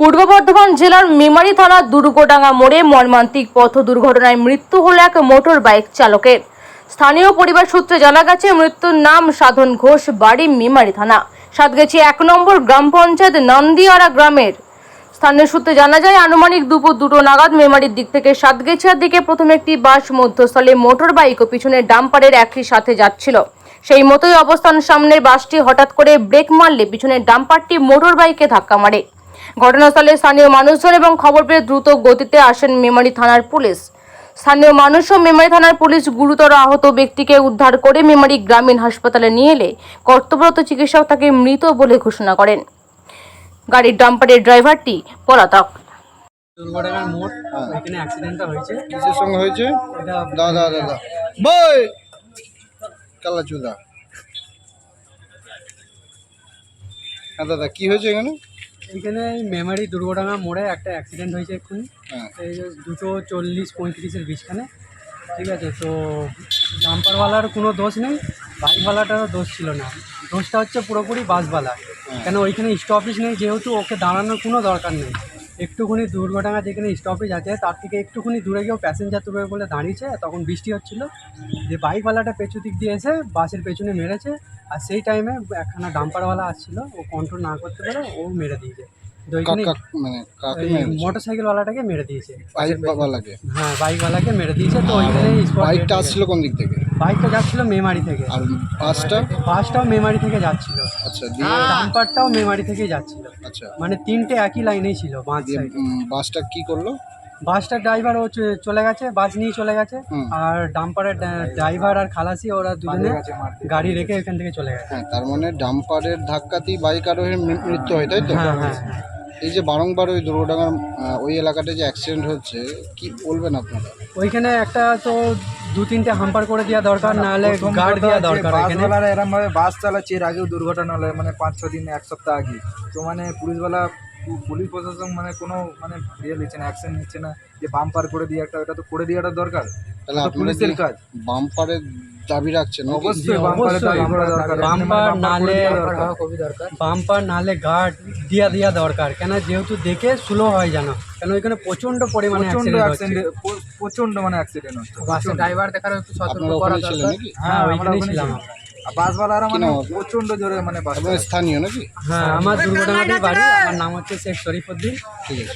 পূর্ব বর্ধমান জেলার মেমারি থানার দুর্গডাঙ্গা মোড়ে মর্মান্তিক পথ দুর্ঘটনায় মৃত্যু হল এক মোটর বাইক চালকের। স্থানীয় পরিবার সূত্রে জানা গেছে, মৃত্যুর নাম সাধন ঘোষ, বাড়ি মেমারি থানা, সাতগাছি 1 নম্বর গ্রাম পঞ্চায়েত নন্দিয়ারা গ্রামের। স্থানীয় সূত্রে জানা যায়, আনুমানিক দুপুর 2টো নাগাদ মেমারির দিক থেকে সাতগেছিয়ার দিকে প্রথমে একটি বাস মধ্যস্থলে মোটর বাইক ও পিছনে ডাম্পারের একই সাথে যাচ্ছিল। সেই মতোই অবস্থান সামনের বাসটি হঠাৎ করে ব্রেক মারলে পিছনের ডাম্পারটি মোটর বাইকে ধাক্কা মারে। ঘটনাস্থলে স্থানীয় মানুষজন এবং খবর পেয়ে দ্রুত গতিতে আসেন মেমারি থানার পুলিশ। স্থানীয় মানুষ ও মেমারি থানার পুলিশ গুরুতর আহত ব্যক্তিকে উদ্ধার করে মেমারি গ্রামীণ হাসপাতালে নিয়ে এলে কর্তব্যরত চিকিৎসক তাকে মৃত বলে ঘোষণা করেন। গাড়ির ডাম্পারের ড্রাইভারটি পলাতক। দুর্ঘটনার মোড় এখানে অ্যাক্সিডেন্টটা হয়েছে। কিসের সঙ্গে হয়েছে? এটা দাদা বই কালা চুদা। হ্যাঁ দাদা, কি হয়েছে এখানে? এখানে মেমারি দুর্ঘটনা মোড়ে একটা অ্যাক্সিডেন্ট হয়েছে এক্ষুনি। হ্যাঁ, এই যে 2:40-35-এর বিছখানে, ঠিক আছে। তো ডাম্পারওয়ালার কোনো দোষ নেই, বাইকওয়ালাটারও দোষ ছিল না। দোষটা হচ্ছে পুরোপুরি বাসওয়ালা। কেন ওইখানে স্টপেজ নেই, যেহেতু ওকে দাঁড়ানোর কোনো দরকার নেই। একটুখানি দুর্ঘটনা যেখানে স্টপেজ আছে তার থেকে একটুখানি দূরে গিয়েও প্যাসেঞ্জার তুলবে বলে দাঁড়িয়েছে, তখন বৃষ্টি হচ্ছিল। যে বাইকওয়ালাটা পেছু দিক দিয়ে এসে বাসের পেছনে মেরেছে, আর সেই টাইমে একখানা ডাম্পারওয়ালা আসছিল, ও কন্ট্রোল না করতে পারে, ও মেরে দিয়েছে। তো ওইখানে মোটর সাইকেলওয়ালাটাকে মেরে দিয়েছে। বাইকওয়ালাকে? হ্যাঁ, বাইকওয়ালাকে মেরে দিয়েছে। তো ওইখানে বাইকটা আসছিল কোন দিক থেকে? বাইকটা যাচ্ছিল মেমারি থেকে, আর বাসটাও মেমারি থেকে যাচ্ছিল। আচ্ছা, দিয়ে ডাম্পারটাও মেমারি থেকে যাচ্ছিল। আচ্ছা, মানে তিনটে একই লাইনেই ছিল। বাসটা কি করলো? বাসটার ড্রাইভার ও চলে গেছে, বাস নিয়ে চলে গেছে। আর ডাম্পারের ড্রাইভার আর খালাসি ওরা দুজনে গাড়ি রেখে এখান থেকে চলে গেছে। হ্যাঁ, তার মানে ডাম্পারের ধাক্কাতেই বাইক আরোহীর মৃত্যু হয়, তাই তো? হ্যাঁ হ্যাঁ। এই যে বারংবার ওই দুর্ঘটনার ওই এলাকাতে যে অ্যাক্সিডেন্ট হচ্ছে, কি বলবেন আপনারা? ওইখানে একটা তো 2-3টে হাম্পার করে দেওয়া দরকার, নাহলে গার্ড দেওয়া দরকার। বাসওয়ালারা এরম ভাবে বাস চালাচ্ছে, এর আগেও দুর্ঘটনা হলো, মানে 5-6 দিন 1 সপ্তাহ আগে। তো মানে পুলিশ প্রশাসন মানে কোনো মানে নিচ্ছে না, অ্যাকশন নিচ্ছে না যে বাম্পার করে দিয়ে একটা, ওটা তো করে দেওয়াটা দরকার। তাহলে পুলিশের কাজ। বাম্পারের দাবি রাখছেন? অবশ্যই বাম্পারের দাবি করা দরকার। বাম্পার নালে গার্ড দেওয়া দরকার। কেন, যেহেতু দেখে স্লো হয় জানো, কেন ওইখানে প্রচন্ড পরিমাণে প্রচন্ড মানে অ্যাক্সিডেন্ট হচ্ছে। বাসের ড্রাইভার দেখার একটু সতর্ক আপনারা করা ওখানে ছিলেন দরকার। নাকি? হ্যাঁ, ওইখানেই ছিলাম। বাসওয়ালারা মানে প্রচন্ড জোরে মানে বাস আপনারা স্থানীয় নাকি? হ্যাঁ, আমার দুর্ঘটনাতেই বাড়ি। আমার নাম হচ্ছে শেখ শরীফউদ্দিন। ঠিক আছে।